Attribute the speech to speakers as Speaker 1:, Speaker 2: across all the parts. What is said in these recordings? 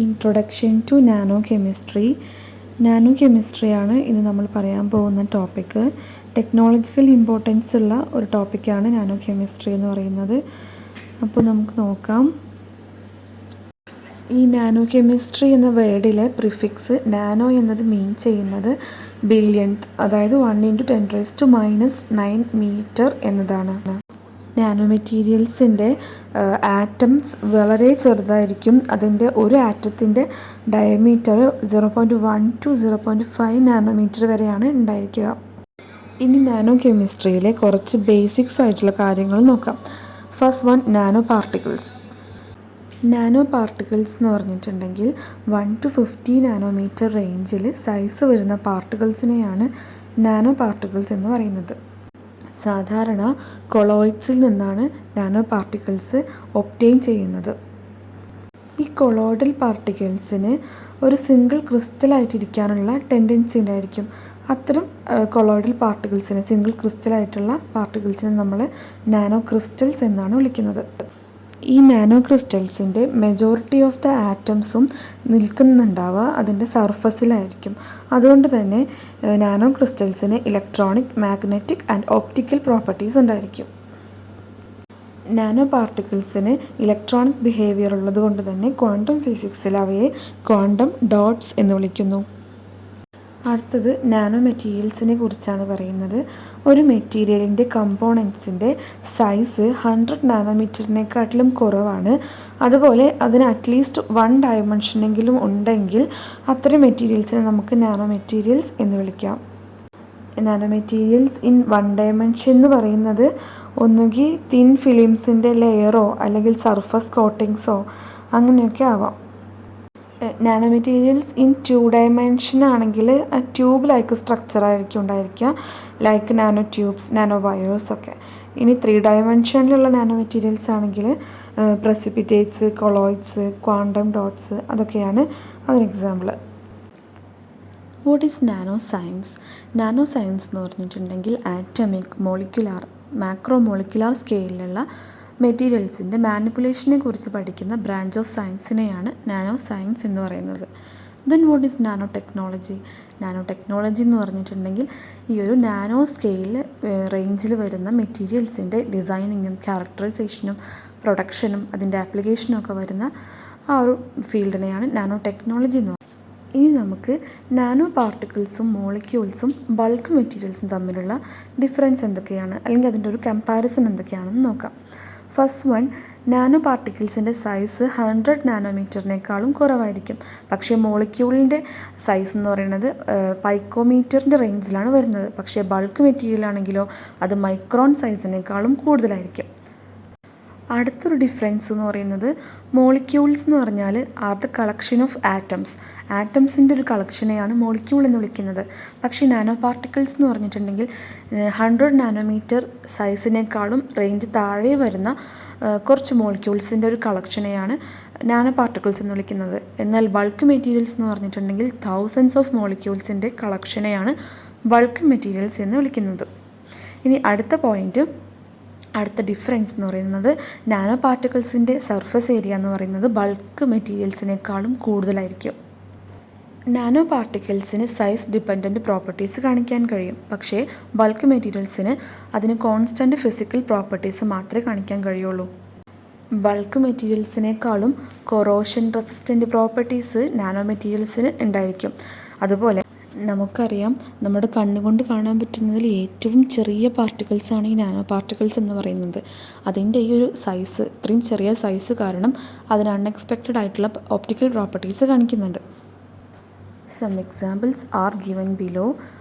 Speaker 1: Introduction to nano chemistry. Nano കെമിസ്ട്രിയാണ് ഇന്ന് നമ്മൾ പറയാൻ പോകുന്ന ടോപ്പിക്ക്. ടെക്നോളജിക്കൽ ഇമ്പോർട്ടൻസ് ഉള്ള ഒരു ടോപ്പിക്കാണ് നാനോ കെമിസ്ട്രി എന്ന് പറയുന്നത്. അപ്പോൾ നമുക്ക് നോക്കാം. ഈ നാനോ കെമിസ്ട്രി എന്ന വേർഡിലെ പ്രിഫിക്സ് നാനോ എന്നത് മീൻ ചെയ്യുന്നത് ബില്യൺത്ത്, അതായത് 1×10⁻⁹ മീറ്റർ എന്നതാണ്. നാനോ മെറ്റീരിയൽസിൻ്റെ ആറ്റംസ് വളരെ ചെറുതായിരിക്കും. അതിൻ്റെ ഒരു ആറ്റത്തിൻ്റെ ഡയമീറ്റർ 0.1 to 0.5 നാനോമീറ്റർ വരെയാണ് ഉണ്ടായിരിക്കുക. ഇനി നാനോ കെമിസ്ട്രിയിലെ കുറച്ച് ബേസിക്സ് ആയിട്ടുള്ള കാര്യങ്ങൾ നോക്കാം. First one, nano particles. Nano particles എന്ന് പറഞ്ഞിട്ടുണ്ടെങ്കിൽ 1 to 50 നാനോമീറ്റർ റേഞ്ചിൽ സൈസ് വരുന്ന പാർട്ടിക്കിൾസിനെയാണ് നാനോ പാർട്ടിക്കിൾസ് എന്ന് പറയുന്നത്. സാധാരണ കൊളോയിഡ്സിൽ നിന്നാണ് നാനോ പാർട്ടിക്കിൾസ് ഒബ്റ്റെയിൻ ചെയ്യുന്നത്. ഈ കൊളോയിഡൽ പാർട്ടിക്കിൾസിന് ഒരു സിംഗിൾ ക്രിസ്റ്റലായിട്ടിരിക്കാനുള്ള ടെൻഡൻസി ഉണ്ടായിരിക്കും. അത്തരം കൊളോയിഡൽ പാർട്ടിക്കിൾസിന്, സിംഗിൾ ക്രിസ്റ്റലായിട്ടുള്ള പാർട്ടിക്കിൾസിനെ നമ്മൾ നാനോ ക്രിസ്റ്റൽസ് എന്നാണ് വിളിക്കുന്നത്. ഈ നാനോ ക്രിസ്റ്റൽസിൻ്റെ മെജോറിറ്റി ഓഫ് ദ ആറ്റംസും നിൽക്കുന്നുണ്ടാവുക അതിൻ്റെ സർഫസിലായിരിക്കും. അതുകൊണ്ട് തന്നെ നാനോ ക്രിസ്റ്റൽസിന് electronic, magnetic and optical properties ഉണ്ടായിരിക്കും. നാനോ പാർട്ടിക്കിൾസിന് ഇലക്ട്രോണിക് ബിഹേവിയർ ഉള്ളത് കൊണ്ട് തന്നെ ക്വാണ്ടം ഫിസിക്സിൽ അവയെ ക്വാണ്ടം ഡോട്ട്സ് എന്ന് വിളിക്കുന്നു. അടുത്തത് നാനോ മെറ്റീരിയൽസിനെ കുറിച്ചാണ് പറയുന്നത്. ഒരു മെറ്റീരിയലിൻ്റെ കമ്പോണൻസിൻ്റെ സൈസ് 100 നാനോമീറ്ററിനെക്കാട്ടിലും കുറവാണ്. അതുപോലെ അതിന് അറ്റ്ലീസ്റ്റ് 1 ഡയമെൻഷനെങ്കിലും ഉണ്ടെങ്കിൽ അത്തരം മെറ്റീരിയൽസിനെ നമുക്ക് നാനോ മെറ്റീരിയൽസ് എന്ന് വിളിക്കാം. നാനോ മെറ്റീരിയൽസ് ഇൻ 1 ഡയമെൻഷൻ എന്ന് പറയുന്നത് ഒന്നുകിൽ തിൻ ഫിലിംസിൻ്റെ ലെയറോ അല്ലെങ്കിൽ സർഫസ് കോട്ടിങ്സോ അങ്ങനെയൊക്കെ ആവാം. നാനോ മെറ്റീരിയൽസ് ഇൻ 2 ഡയമെൻഷൻ ആണെങ്കിൽ ട്യൂബ് ലൈക്ക് സ്ട്രക്ചറായിരിക്കും ഉണ്ടായിരിക്കുക, like nano tubes, nano wires ഒക്കെ. ഇനി 3 ഡയമെൻഷനിലുള്ള നാനോ മെറ്റീരിയൽസ് ആണെങ്കിൽ പ്രസിപ്പിറ്റേറ്റ്സ്, കൊളോയിഡ്സ്, ക്വാണ്ടം ഡോട്ട്സ് അതൊക്കെയാണ് അതിന് example. What is nano science? Nano science എന്ന് പറഞ്ഞിട്ടുണ്ടെങ്കിൽ ആറ്റമിക്, മോളിക്കുലാർ, മാക്രോ മോളിക്കുലാർ സ്കെയിലിലുള്ള മെറ്റീരിയൽസിൻ്റെ മാനിപ്പുലേഷനെ കുറിച്ച് പഠിക്കുന്ന ബ്രാഞ്ച് ഓഫ് സയൻസിനെയാണ് നാനോ സയൻസ് എന്ന് പറയുന്നത്. Then what is nano technology? Nano technology എന്ന് പറഞ്ഞിട്ടുണ്ടെങ്കിൽ ഈ ഒരു നാനോ സ്കെയിൽ റേഞ്ചിൽ വരുന്ന മെറ്റീരിയൽസിൻ്റെ ഡിസൈനിങ്ങും ക്യാരക്ടറൈസേഷനും പ്രൊഡക്ഷനും അതിൻ്റെ ആപ്ലിക്കേഷനും ഒക്കെ വരുന്ന ആ ഒരു ഫീൽഡിനെയാണ് നാനോ ടെക്നോളജി എന്ന് പറയുന്നത്. ഇനി നമുക്ക് നാനോ പാർട്ടിക്കിൾസും മോളിക്യൂൾസും ബൾക്ക് മെറ്റീരിയൽസും തമ്മിലുള്ള ഡിഫറൻസ് എന്തൊക്കെയാണ്, അല്ലെങ്കിൽ അതിൻ്റെ ഒരു കമ്പാരിസൺ എന്തൊക്കെയാണെന്ന് നോക്കാം. ഫസ്റ്റ് വൺ, നാനോ പാർട്ടിക്കിൾസിൻ്റെ സൈസ് 100 നാനോമീറ്ററിനേക്കാളും കുറവായിരിക്കും. പക്ഷേ മോളിക്യൂളിൻ്റെ സൈസ് എന്ന് പറയുന്നത് പൈക്കോമീറ്ററിൻ്റെ റേഞ്ചിലാണ് വരുന്നത്. പക്ഷേ ബൾക്ക് മെറ്റീരിയൽ ആണെങ്കിലോ അത് മൈക്രോൺ സൈസിനേക്കാളും കൂടുതലായിരിക്കും. അടുത്തൊരു ഡിഫറൻസ് എന്ന് പറയുന്നത് മോളിക്യൂൾസ് എന്ന് പറഞ്ഞാൽ are the collection of atoms. ആറ്റംസിൻ്റെ ഒരു കളക്ഷനെയാണ് മോളിക്യൂൾ എന്ന് വിളിക്കുന്നത്. പക്ഷേ നാനോ പാർട്ടിക്കിൾസ് എന്ന് പറഞ്ഞിട്ടുണ്ടെങ്കിൽ 100 നാനോമീറ്റർ സൈസിനേക്കാളും റേഞ്ച് താഴെ വരുന്ന കുറച്ച് മോളിക്യൂൾസിൻ്റെ ഒരു കളക്ഷനെയാണ് നാനോ പാർട്ടിക്കിൾസ് എന്ന് വിളിക്കുന്നത്. എന്നാൽ ബൾക്ക് മെറ്റീരിയൽസ് എന്ന് പറഞ്ഞിട്ടുണ്ടെങ്കിൽ തൗസൻഡ്സ് ഓഫ് മോളിക്യൂൾസിൻ്റെ കളക്ഷനെയാണ് ബൾക്ക് മെറ്റീരിയൽസ് എന്ന് വിളിക്കുന്നത്. ഇനി അടുത്ത ഡിഫറൻസ് എന്ന് പറയുന്നത് നാനോ പാർട്ടിക്കിൾസിൻ്റെ സർഫസ് ഏരിയ എന്ന് പറയുന്നത് ബൾക്ക് മെറ്റീരിയൽസിനേക്കാളും കൂടുതലായിരിക്കും. നാനോ പാർട്ടിക്കിൾസിന് സൈസ് ഡിപ്പെൻഡൻറ്റ് പ്രോപ്പർട്ടീസ് കാണിക്കാൻ കഴിയും. പക്ഷേ ബൾക്ക് മെറ്റീരിയൽസിന് അതിന് കോൺസ്റ്റൻറ്റ് ഫിസിക്കൽ പ്രോപ്പർട്ടീസ് മാത്രമേ കാണിക്കാൻ കഴിയുള്ളൂ. ബൾക്ക് മെറ്റീരിയൽസിനേക്കാളും കൊറോഷൻ റെസിസ്റ്റൻറ്റ് പ്രോപ്പർട്ടീസ് നാനോ മെറ്റീരിയൽസിന് ഉണ്ടായിരിക്കും. അതുപോലെ നമുക്കറിയാം, നമ്മുടെ കണ്ണുകൊണ്ട് കാണാൻ പറ്റുന്നതിൽ ഏറ്റവും ചെറിയ പാർട്ടിക്കിൾസാണ് ഈ നാനോ പാർട്ടിക്കിൾസ് എന്ന് പറയുന്നത്. അതിൻ്റെ ഈ ഒരു സൈസ്, ഇത്രയും ചെറിയ സൈസ് കാരണം അതിന് അൺഎക്സ്പെക്റ്റഡ് ആയിട്ടുള്ള ഓപ്റ്റിക്കൽ പ്രോപ്പർട്ടീസ് കാണിക്കുന്നുണ്ട്. Some examples are given below.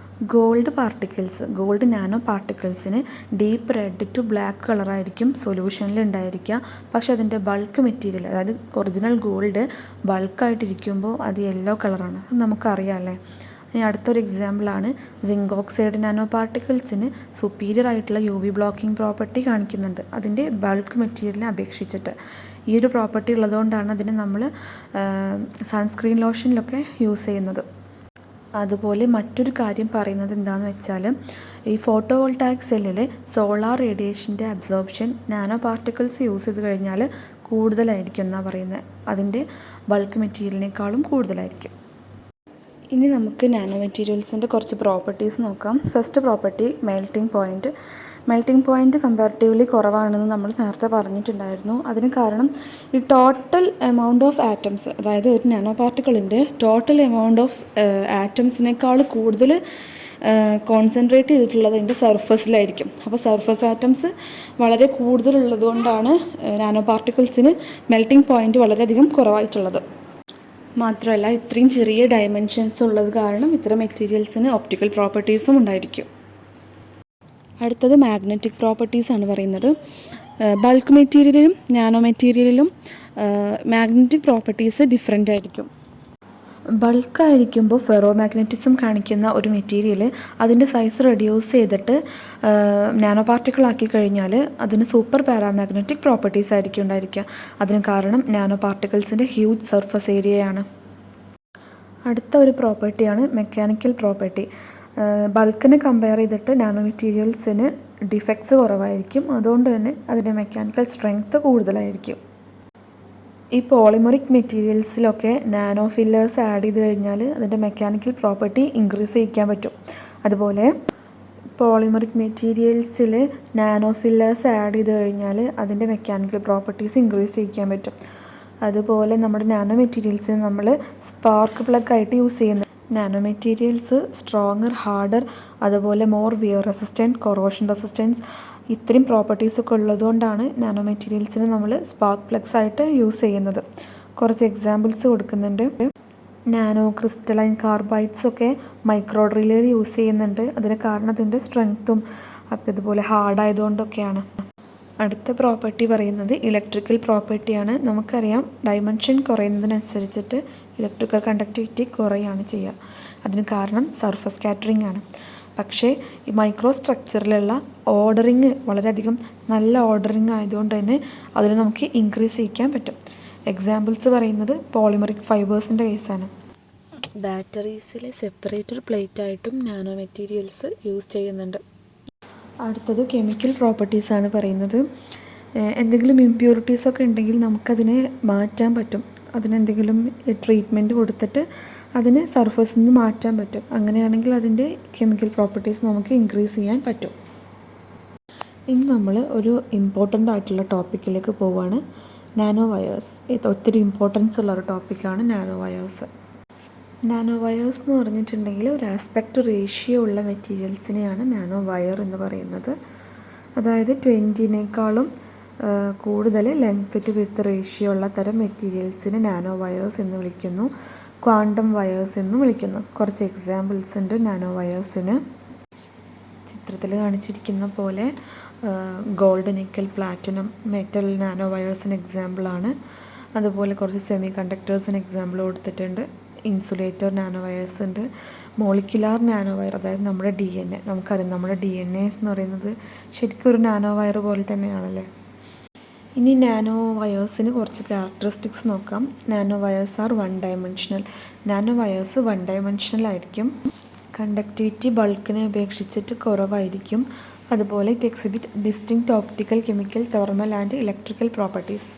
Speaker 1: Gold particles, gold nano പാർട്ടിക്കിൾസിന് ഡീപ്പ് റെഡ് ടു ബ്ലാക്ക് കളറായിരിക്കും സൊല്യൂഷനിൽ ഉണ്ടായിരിക്കുക. പക്ഷെ അതിൻ്റെ ബൾക്ക് മെറ്റീരിയൽ, അതായത് ഒറിജിനൽ ഗോൾഡ് ബൾക്കായിട്ടിരിക്കുമ്പോൾ അത് യെല്ലോ കളറാണ്. അത് നമുക്കറിയാം അല്ലേ. ഇനി അടുത്തൊരു എക്സാമ്പിളാണ് സിങ്ക് ഓക്സൈഡ്. നാനോ പാർട്ടിക്കിൾസിന് സുപ്പീരിയർ ആയിട്ടുള്ള UV ബ്ലോക്കിംഗ് പ്രോപ്പർട്ടി കാണിക്കുന്നുണ്ട് അതിൻ്റെ ബൾക്ക് മെറ്റീരിയലിനെ അപേക്ഷിച്ചിട്ട്. ഈ ഒരു പ്രോപ്പർട്ടി ഉള്ളതുകൊണ്ടാണ് അതിനെ നമ്മൾ സൺസ്ക്രീൻ ലോഷനിലൊക്കെ യൂസ് ചെയ്യുന്നത്. അതുപോലെ മറ്റൊരു കാര്യം പറയുന്നത് എന്താണെന്ന് വെച്ചാൽ ഈ ഫോട്ടോവോൾട്ടായിക് സെല്ലിൽ സോളാർ റേഡിയേഷൻ്റെ അബ്സോർപ്ഷൻ നാനോ പാർട്ടിക്കിൾസ് യൂസ് ചെയ്ത് കഴിഞ്ഞാൽ കൂടുതലായിരിക്കും എന്നാണ് പറയുന്നത്. അതിൻ്റെ ബൾക്ക് മെറ്റീരിയലിനേക്കാളും കൂടുതലായിരിക്കും. ഇനി നമുക്ക് നാനോ മെറ്റീരിയൽസിൻ്റെ കുറച്ച് പ്രോപ്പർട്ടീസ് നോക്കാം. First property melting point. Melting point comparatively കുറവാണെന്ന് നമ്മൾ നേരത്തെ പറഞ്ഞിട്ടുണ്ടായിരുന്നു. അതിന് കാരണം ഈ ടോട്ടൽ എമൗണ്ട് ഓഫ് ആറ്റംസ്, അതായത് ഒരു നാനോ പാർട്ടിക്കിളിൻ്റെ ടോട്ടൽ എമൗണ്ട് ഓഫ് ആറ്റംസിനേക്കാൾ കൂടുതൽ കോൺസെൻട്രേറ്റ് ചെയ്തിട്ടുള്ളത് അതിൻ്റെ സർഫസിലായിരിക്കും. അപ്പോൾ സർഫസ് ആറ്റംസ് വളരെ കൂടുതലുള്ളത് കൊണ്ടാണ് നാനോ പാർട്ടിക്കിൾസിന് മെൽറ്റിംഗ് പോയിൻറ്റ് വളരെയധികം കുറവായിട്ടുള്ളത്. മാത്രമല്ല ഇത്രയും ചെറിയ ഡയമെൻഷൻസ് ഉള്ളത് കാരണം ഇത്തരം മെറ്റീരിയൽസിന് ഒപ്റ്റിക്കൽ പ്രോപ്പർട്ടീസും ഉണ്ടായിരിക്കും. അടുത്തത് മാഗ്നറ്റിക് പ്രോപ്പർട്ടീസ് ആണ് പറയുന്നത്. ബൾക്ക് മെറ്റീരിയലിലും നാനോ മെറ്റീരിയലിലും മാഗ്നറ്റിക് പ്രോപ്പർട്ടീസ് ഡിഫറെൻ്റ് ആയിരിക്കും. ബൾക്കായിരിക്കുമ്പോൾ ഫെറോ മാഗ്നറ്റിസം കാണിക്കുന്ന ഒരു മെറ്റീരിയൽ അതിൻ്റെ സൈസ് റെഡ്യൂസ് ചെയ്തിട്ട് നാനോ പാർട്ടിക്കിളാക്കി കഴിഞ്ഞാൽ അതിന് സൂപ്പർ പാരാമാഗ്നറ്റിക് പ്രോപ്പർട്ടീസ് ആയിരിക്കും ഉണ്ടായിരിക്കുക. അതിന് കാരണം നാനോ പാർട്ടിക്കിൾസിൻ്റെ ഹ്യൂജ് സർഫസ് ഏരിയയാണ്. അടുത്ത ഒരു പ്രോപ്പർട്ടിയാണ് മെക്കാനിക്കൽ പ്രോപ്പർട്ടി. ബൾക്കിനെ കമ്പയർ ചെയ്തിട്ട് നാനോ മെറ്റീരിയൽസിന് ഡിഫക്ട്സ് കുറവായിരിക്കും. അതുകൊണ്ട് തന്നെ അതിൻ്റെ മെക്കാനിക്കൽ സ്ട്രെങ്ത്ത് കൂടുതലായിരിക്കും. ഈ പോളിമറിക് മെറ്റീരിയൽസിലൊക്കെ നാനോ ഫില്ലേഴ്സ് ആഡ് ചെയ്ത് കഴിഞ്ഞാൽ അതിൻ്റെ മെക്കാനിക്കൽ പ്രോപ്പർട്ടി ഇൻക്രീസ് ചെയ്യിക്കാൻ പറ്റും. അതുപോലെ പോളിമറിക് മെറ്റീരിയൽസിൽ നാനോ ഫില്ലേഴ്സ് ആഡ് ചെയ്ത് കഴിഞ്ഞാൽ അതിൻ്റെ മെക്കാനിക്കൽ പ്രോപ്പർട്ടീസ് ഇൻക്രീസ് ചെയ്യിക്കാൻ പറ്റും. അതുപോലെ നമ്മുടെ നാനോ മെറ്റീരിയൽസിന് നമ്മൾ സ്പാർക്ക് പ്ലഗ് ആയിട്ട് യൂസ് ചെയ്യുന്നത്. നാനോ മെറ്റീരിയൽസ് സ്ട്രോങ്ങർ, ഹാർഡർ, അതുപോലെ more wear resistant, corrosion resistance ഇത്രയും പ്രോപ്പർട്ടീസൊക്കെ ഉള്ളതുകൊണ്ടാണ് നാനോ മെറ്റീരിയൽസിന് നമ്മൾ സ്പാർക്ക് പ്ലഗ്സ് ആയിട്ട് യൂസ് ചെയ്യുന്നത്. കുറച്ച് എക്സാമ്പിൾസ് കൊടുക്കുന്നുണ്ട്. നാനോ ക്രിസ്റ്റലൈൻ കാർബൈഡ്സൊക്കെ മൈക്രോ ഡ്രില്ലിൽ യൂസ് ചെയ്യുന്നുണ്ട്. അതിന് കാരണം അതിൻ്റെ സ്ട്രെങ്ത്തും അപ്പോൾ ഇതുപോലെ ഹാർഡായതുകൊണ്ടൊക്കെയാണ്. അടുത്ത പ്രോപ്പർട്ടി പറയുന്നത് ഇലക്ട്രിക്കൽ പ്രോപ്പർട്ടിയാണ്. നമുക്കറിയാം ഡൈമെൻഷൻ കുറയുന്നതിനനുസരിച്ചിട്ട് ഇലക്ട്രിക്കൽ കണ്ടക്ടിവിറ്റി കുറയാണ് ചെയ്യുക. അതിന് കാരണം സർഫസ് സ്കാറ്ററിംഗ് ആണ്. പക്ഷേ ഈ മൈക്രോ സ്ട്രക്ചറിലുള്ള ഓർഡറിങ് വളരെയധികം നല്ല ഓർഡറിങ് ആയതുകൊണ്ട് തന്നെ അതിൽ നമുക്ക് ഇൻക്രീസ് ചെയ്യിക്കാൻ പറ്റും. എക്സാമ്പിൾസ് പറയുന്നത് പോളിമറിക് ഫൈബേഴ്സിൻ്റെ കേസാണ്. ബാറ്ററീസിലെ സെപ്പറേറ്റർ പ്ലേറ്റ് ആയിട്ടും നാനോ മെറ്റീരിയൽസ് യൂസ് ചെയ്യുന്നുണ്ട്. അടുത്തത് കെമിക്കൽ പ്രോപ്പർട്ടീസാണ് പറയുന്നത്. എന്തെങ്കിലും ഇമ്പ്യൂരിറ്റീസൊക്കെ ഉണ്ടെങ്കിൽ നമുക്കതിനെ മാറ്റാൻ പറ്റും. അതിനെന്തെങ്കിലും ട്രീറ്റ്മെൻറ്റ് കൊടുത്തിട്ട് അതിനെ സർഫസിൽ നിന്ന് മാറ്റാൻ പറ്റും. അങ്ങനെയാണെങ്കിൽ അതിൻ്റെ കെമിക്കൽ പ്രോപ്പർട്ടീസ് നമുക്ക് ഇൻക്രീസ് ചെയ്യാൻ പറ്റും. ഇനി നമ്മൾ ഒരു ഇമ്പോർട്ടൻ്റ് ആയിട്ടുള്ള ടോപ്പിക്കിലേക്ക് പോവുകയാണ്, നാനോ വയേഴ്സ്. ഇത് ഒത്തിരി ഇമ്പോർട്ടൻസ് ഉള്ളൊരു ടോപ്പിക്കാണ് നാനോ വയേഴ്സ്. നാനോ വയേഴ്സ് എന്ന് പറഞ്ഞിട്ടുണ്ടെങ്കിൽ ഒരു ആസ്പെക്റ്റ് റേഷ്യോ ഉള്ള മെറ്റീരിയൽസിനെയാണ് നാനോ വയർ എന്ന് പറയുന്നത്. അതായത് 20നേക്കാളും കൂടുതൽ ലെങ്ത് ടു വിഡ്ത്ത് റേഷ്യോ ഉള്ള തരം മെറ്റീരിയൽസിന് നാനോ വയേഴ്സ് എന്ന് വിളിക്കുന്നു. ക്വാണ്ടം വയേഴ്സ് എന്നും വിളിക്കുന്നു. കുറച്ച് എക്സാമ്പിൾസ് ഉണ്ട് നാനോ വയേഴ്സിന്. ചിത്രത്തിൽ കാണിച്ചിരിക്കുന്ന പോലെ gold, nickel, platinum, metal nano വയേഴ്സിന് എക്സാമ്പിളാണ്. അതുപോലെ കുറച്ച് സെമി കണ്ടക്ടേഴ്സിന് എക്സാമ്പിൾ കൊടുത്തിട്ടുണ്ട്. ഇൻസുലേറ്റർ നാനോ വയേഴ്സ് ഉണ്ട്. മോളിക്കുലാർ നാനോ വയർ, അതായത് നമ്മുടെ DNA. നമുക്കറിയാം നമ്മുടെ DNA എന്ന് പറയുന്നത് ശരിക്കും ഒരു നാനോ വയർ പോലെ തന്നെയാണല്ലേ. ഇനി നാനോ വയേഴ്സിന് കുറച്ച് ക്യാരക്ടറിസ്റ്റിക്സ് നോക്കാം. Nano wires are one dimensional. Nano wires one dimensional ആയിരിക്കും. കണ്ടക്ടിവിറ്റി ബൾക്കിനെ അപേക്ഷിച്ചിട്ട് കുറവായിരിക്കും. അതുപോലെ it exhibit distinct optical, chemical, thermal and electrical properties.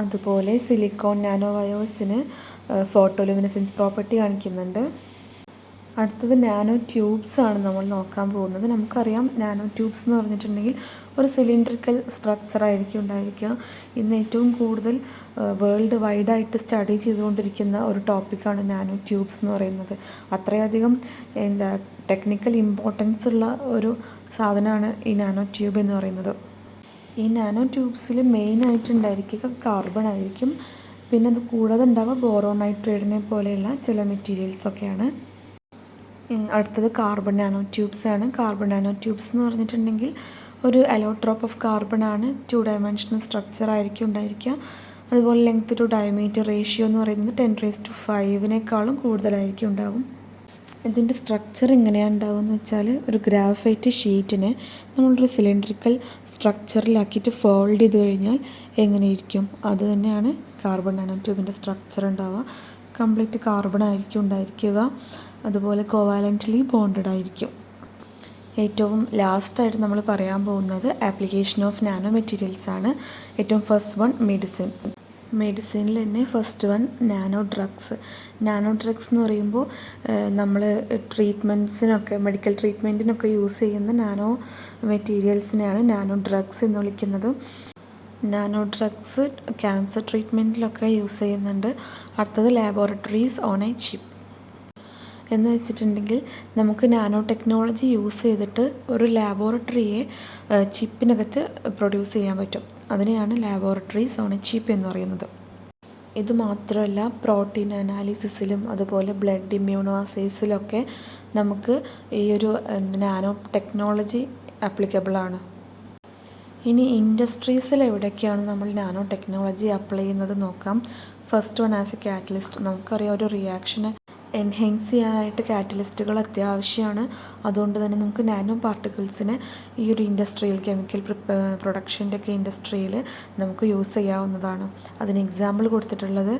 Speaker 1: അതുപോലെ സിലിക്കോൺ നാനോ വയേഴ്സിന് ഫോട്ടോലുമിനസെൻസ് പ്രോപ്പർട്ടി കാണിക്കുന്നുണ്ട്. അടുത്തത് നാനോ ട്യൂബ്സ് ആണ് നമ്മൾ നോക്കാൻ പോകുന്നത്. നമുക്കറിയാം നാനോ ട്യൂബ്സ് എന്ന് പറഞ്ഞിട്ടുണ്ടെങ്കിൽ ഒരു സിലിണ്ടറിക്കൽ സ്ട്രക്ചർ ആയിരിക്കും ഉണ്ടായിരിക്കുക. ഇന്ന് ഏറ്റവും കൂടുതൽ വേൾഡ് വൈഡായിട്ട് സ്റ്റഡി ചെയ്തുകൊണ്ടിരിക്കുന്ന ഒരു ടോപ്പിക്കാണ് നാനോ ട്യൂബ്സ് എന്ന് പറയുന്നത്. അത്രയധികം ടെക്നിക്കൽ ഇമ്പോർട്ടൻസ് ഉള്ള ഒരു സാധനമാണ് ഈ നാനോ ട്യൂബ് എന്ന് പറയുന്നത്. ഈ നാനോ ട്യൂബ്സിൽ മെയിനായിട്ട് ഉണ്ടായിരിക്കുക കാർബൺ ആയിരിക്കും. പിന്നെ അത് കൂടാതെ ഉണ്ടാവുക ബോറോൺ, നൈട്രൈഡിനെ പോലെയുള്ള ചില മെറ്റീരിയൽസൊക്കെയാണ്. അടുത്തത് കാർബൺ നാനോ ട്യൂബ്സ് ആണ്. കാർബൺ നാനോ ട്യൂബ്സ് എന്ന് പറഞ്ഞിട്ടുണ്ടെങ്കിൽ ഒരു അലോട്രോപ്പ് ഓഫ് കാർബൺ ആണ്. 2 ഡയമെൻഷണൽ സ്ട്രക്ചർ ആയിരിക്കും ഉണ്ടായിരിക്കുക. അതുപോലെ ലെങ്ത് ടു ഡയമീറ്റർ റേഷ്യോ എന്ന് പറയുന്നത് 10⁵ കൂടുതലായിരിക്കും ഉണ്ടാവും. ഇതിൻ്റെ സ്ട്രക്ചർ എങ്ങനെയാണ് ഉണ്ടാവുകയെന്ന് വെച്ചാൽ ഒരു ഗ്രാഫൈറ്റ് ഷീറ്റിനെ നമ്മളൊരു സിലിണ്ടറിക്കൽ സ്ട്രക്ചറിലാക്കിയിട്ട് ഫോൾഡ് ചെയ്ത് കഴിഞ്ഞാൽ എങ്ങനെയിരിക്കും അത് തന്നെയാണ് കാർബൺ നാനോ ട്യൂബിൻ്റെ സ്ട്രക്ചർ ഉണ്ടാവുക. കംപ്ലീറ്റ് കാർബൺ ആയിരിക്കും ഉണ്ടായിരിക്കുക. അതുപോലെ കോവാലൻ്റ്ലി ബോണ്ടഡ് ആയിരിക്കും. ഏറ്റവും ലാസ്റ്റായിട്ട് നമ്മൾ പറയാൻ പോകുന്നത് ആപ്ലിക്കേഷൻ ഓഫ് നാനോ മെറ്റീരിയൽസ് ആണ്. ഏറ്റവും ഫസ്റ്റ് വൺ മെഡിസിൻ. മെഡിസിനിൽ തന്നെ first one nano drugs. Nano drugs എന്ന് പറയുമ്പോൾ നമ്മൾ ട്രീറ്റ്മെൻറ്റ്സിനൊക്കെ മെഡിക്കൽ ട്രീറ്റ്മെൻറ്റിനൊക്കെ യൂസ് ചെയ്യുന്ന നാനോ മെറ്റീരിയൽസിനെയാണ് നാനോ ഡ്രഗ്സ് എന്ന് വിളിക്കുന്നത്. നാനോ ഡ്രഗ്സ് ക്യാൻസർ ട്രീറ്റ്മെൻറ്റിലൊക്കെ യൂസ് ചെയ്യുന്നുണ്ട്. അടുത്തത് ലാബോറട്ടറീസ് ഓൺ എ ചിപ്പ് എന്ന് വെച്ചിട്ടുണ്ടെങ്കിൽ നമുക്ക് നാനോ ടെക്നോളജി യൂസ് ചെയ്തിട്ട് ഒരു ലാബോറട്ടറിയെ ചിപ്പിനകത്ത് പ്രൊഡ്യൂസ് ചെയ്യാൻ പറ്റും. അതിനെയാണ് ലാബോറട്ടറീസ് ഓൺ എ ചിപ്പ് എന്ന് പറയുന്നത്. ഇത് മാത്രമല്ല പ്രോട്ടീൻ അനാലിസിസിലും അതുപോലെ ബ്ലഡ് ഇമ്മ്യൂണോ അസേസിലൊക്കെ നമുക്ക് ഈ ഒരു നാനോ ടെക്നോളജി ആപ്ലിക്കബിളാണ്. ഇനി ഇൻഡസ്ട്രീസിൽ എവിടെയൊക്കെയാണ് നമ്മൾ നാനോ ടെക്നോളജി അപ്ലൈ ചെയ്യുന്നത് നോക്കാം. First one as A catalyst. നമുക്കറിയാം ഒരു റിയാക്ഷനെ എൻഹാൻസ് ചെയ്യാനായിട്ട് കാറ്റലിസ്റ്റുകൾ അത്യാവശ്യമാണ്. അതുകൊണ്ട് തന്നെ നമുക്ക് നാനോ പാർട്ടിക്കിൾസിനെ ഈ ഒരു ഇൻഡസ്ട്രിയിൽ കെമിക്കൽ പ്രൊഡക്ഷൻ്റെ ഒക്കെ ഇൻഡസ്ട്രിയിൽ നമുക്ക് യൂസ് ചെയ്യാവുന്നതാണ്. അതിന് എക്സാമ്പിൾ കൊടുത്തിട്ടുള്ളത്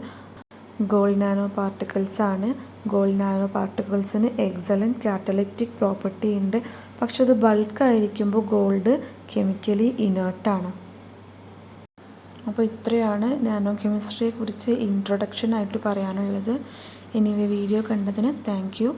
Speaker 1: ഗോൾഡ് നാനോ പാർട്ടിക്കിൾസ് ആണ്. ഗോൾഡ് നാനോ പാർട്ടിക്കിൾസിന് എക്സലൻറ്റ് കാറ്റലിറ്റിക് പ്രോപ്പർട്ടി ഉണ്ട്. പക്ഷെ അത് ബൾക്കായിരിക്കുമ്പോൾ ഗോൾഡ് കെമിക്കലി ഇനേർട്ടാണ്. അപ്പോൾ ഇത്രയാണ് നാനോ കെമിസ്ട്രിയെ കുറിച്ച് ഇൻട്രൊഡക്ഷൻ ആയിട്ട് പറയാനുള്ളത്. എനിവേ വീഡിയോ കണ്ടതിന് താങ്ക് യു.